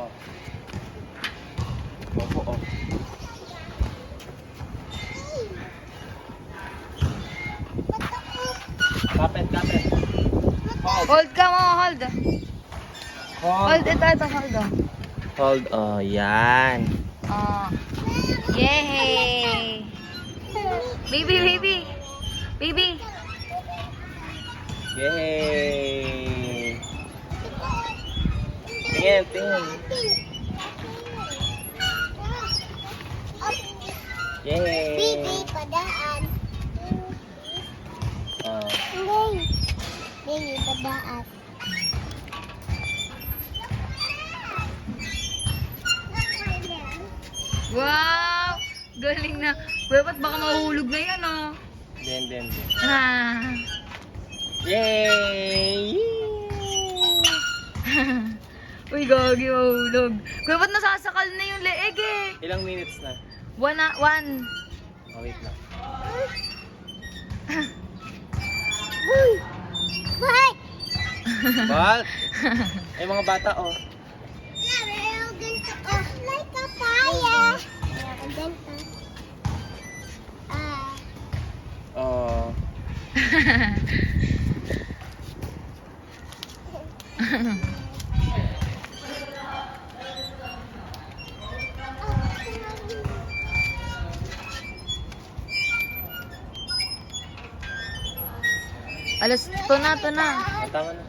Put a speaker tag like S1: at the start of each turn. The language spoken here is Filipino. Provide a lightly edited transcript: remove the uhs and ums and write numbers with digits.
S1: Oh. Opo, oh. Kapit, kapit. Hold.
S2: Hold ka mo, hold.
S1: Hold.
S2: Hold, ito, hold.
S1: Hold, oh, yan.
S2: Oh. Yay! Baby, baby. Baby.
S1: Yay! Tingin, tingin. Yay!
S3: Bibi, padaan.
S1: Oh.
S3: Bibi, padaan.
S2: Wow! Galing na. Ba't baka mahulog na yan, oh.
S1: Din.
S2: Ah.
S1: Yay!
S2: Uy, gagi, mahulog. Ba't nasasakal na yung leeg, eh?
S1: Ilang minutes na?
S2: One.
S1: Oh, wait lang.
S3: Bye!
S1: Bal! Ay, mga bata, oh.
S3: Like a fire.
S1: Oh.
S2: Alas, ito na.
S1: Tama na.